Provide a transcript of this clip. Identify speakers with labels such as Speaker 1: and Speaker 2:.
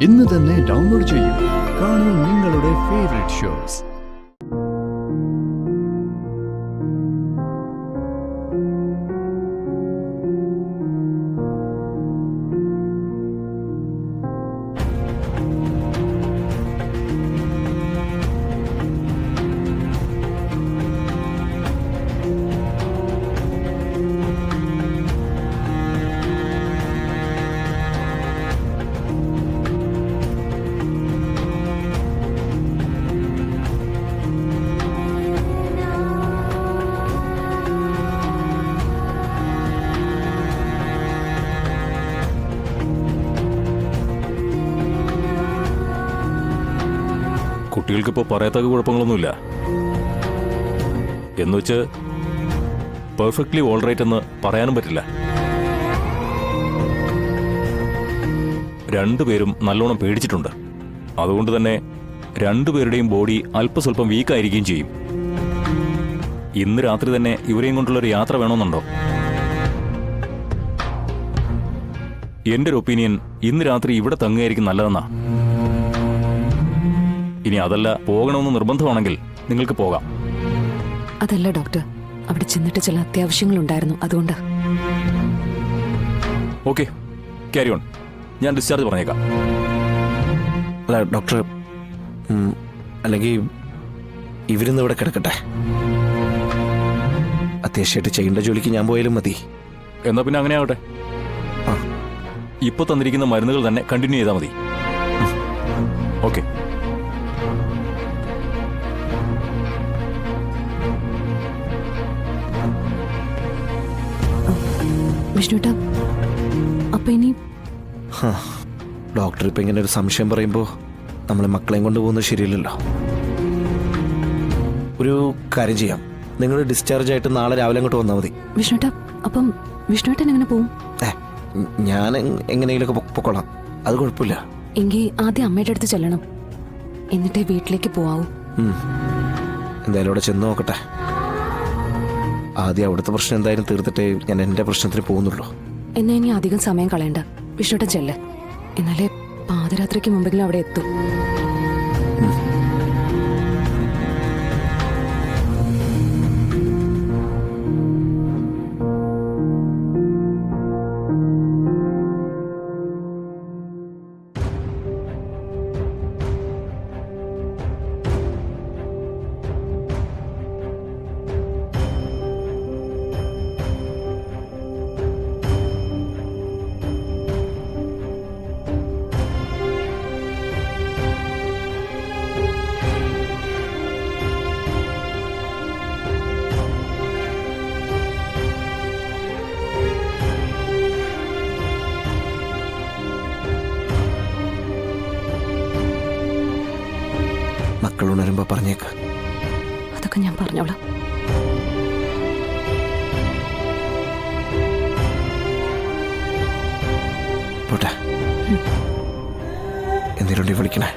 Speaker 1: ഇന്ന് തന്നെ ഡൗൺലോഡ് ചെയ്യൂ. കാണൂ നിങ്ങളുടെ ഫേവറേറ്റ് ഷോസ്.
Speaker 2: കുട്ടികൾക്കിപ്പോൾ പറയത്തക്ക കുഴപ്പങ്ങളൊന്നുമില്ല. എന്നുവെച്ച് പെർഫെക്റ്റ്ലി ഓൾറൈറ്റ് എന്ന് പറയാനും പറ്റില്ല. രണ്ടുപേരും നല്ലോണം പേടിച്ചിട്ടുണ്ട്. അതുകൊണ്ട് തന്നെ രണ്ടുപേരുടെയും ബോഡി അല്പസ്വല്പം വീക്കായിരിക്കുകയും ചെയ്യും. ഇന്ന് രാത്രി തന്നെ ഇവരെയും കൊണ്ടുള്ളൊരു യാത്ര വേണമെന്നുണ്ടോ? എൻ്റെ ഒരു ഒപ്പീനിയൻ ഇന്ന് രാത്രി ഇവിടെ തങ്ങുകയായിരിക്കും നല്ലതെന്നാ. ഇനി അതല്ല പോകണമെന്ന് നിർബന്ധമാണെങ്കിൽ നിങ്ങൾക്ക് പോകാം.
Speaker 3: അതല്ല ഡോക്ടർ, അവിടെ ചെന്നിട്ട് ചില അത്യാവശ്യങ്ങളുണ്ടായിരുന്നു, അതുകൊണ്ട്.
Speaker 2: Okay, carry on. ഞാൻ ഡിസ്ചാർജ് പറഞ്ഞേക്കാം.
Speaker 4: അല്ല ഡോക്ടർ, അല്ലെങ്കിൽ ഇവരിന്ന് ഇവിടെ കിടക്കട്ടെ. അത്യാവശ്യമായിട്ട് ചെയ്യേണ്ട ജോലിക്ക് ഞാൻ പോയാലും മതി.
Speaker 2: എന്നാ പിന്നെ അങ്ങനെ ആവട്ടെ. ഇപ്പൊ തന്നിരിക്കുന്ന മരുന്നുകൾ തന്നെ കണ്ടിന്യൂ ചെയ്താൽ മതി. ഓക്കെ.
Speaker 3: വിഷ്ണുട്ടാ, അപ്പൊ ഇനി
Speaker 4: ഡോക്ടർ ഇപ്പൊ ഇങ്ങനെ ഒരു സംശയം പറയുമ്പോ നമ്മൾ മക്കളെയും കൊണ്ട് പോകുന്നത് ശരിയല്ലല്ലോ. ഒരു കാര്യം ചെയ്യാം, നിങ്ങൾ ഡിസ്ചാർജ് ആയിട്ട് നാളെ രാവിലെ അങ്ങോട്ട് വന്നാൽ മതി.
Speaker 3: വിഷ്ണുട്ടാ, അപ്പം വിഷ്ണുട്ടൻ എങ്ങനെ പോവും?
Speaker 4: ഞാൻ എങ്ങനെയെങ്കിലുമൊക്കെ പൊക്കോളാം, അത് കുഴപ്പമില്ല.
Speaker 3: എങ്കിൽ ആദ്യം അമ്മയുടെ അടുത്ത് ചെല്ലണം, എന്നിട്ടേ വീട്ടിലേക്ക് പോവാവൂ.
Speaker 4: എന്തായാലും അവിടെ ചെന്ന് നോക്കട്ടെ. ആദ്യം അവിടുത്തെ പ്രശ്നം എന്തായാലും തീർത്തിട്ടേ ഞാൻ എൻ്റെ പ്രശ്നത്തിന് പോകുന്നുള്ളൂ.
Speaker 3: എന്നാ ഇനി അധികം സമയം കളയണ്ട, വിഷ്ണുട്ടൻ ചെല്ല്. എന്നാലേ പാതിരാത്രിക്ക് മുമ്പെങ്കിലും അവിടെ എത്തും.
Speaker 4: മക്കൾ ഉണരുമ്പോ പറഞ്ഞേക്ക്.
Speaker 3: അതൊക്കെ ഞാൻ പറഞ്ഞോളാം.
Speaker 4: പോട്ടെ, എന്തിനുണ്ടി വിളിക്കണേ?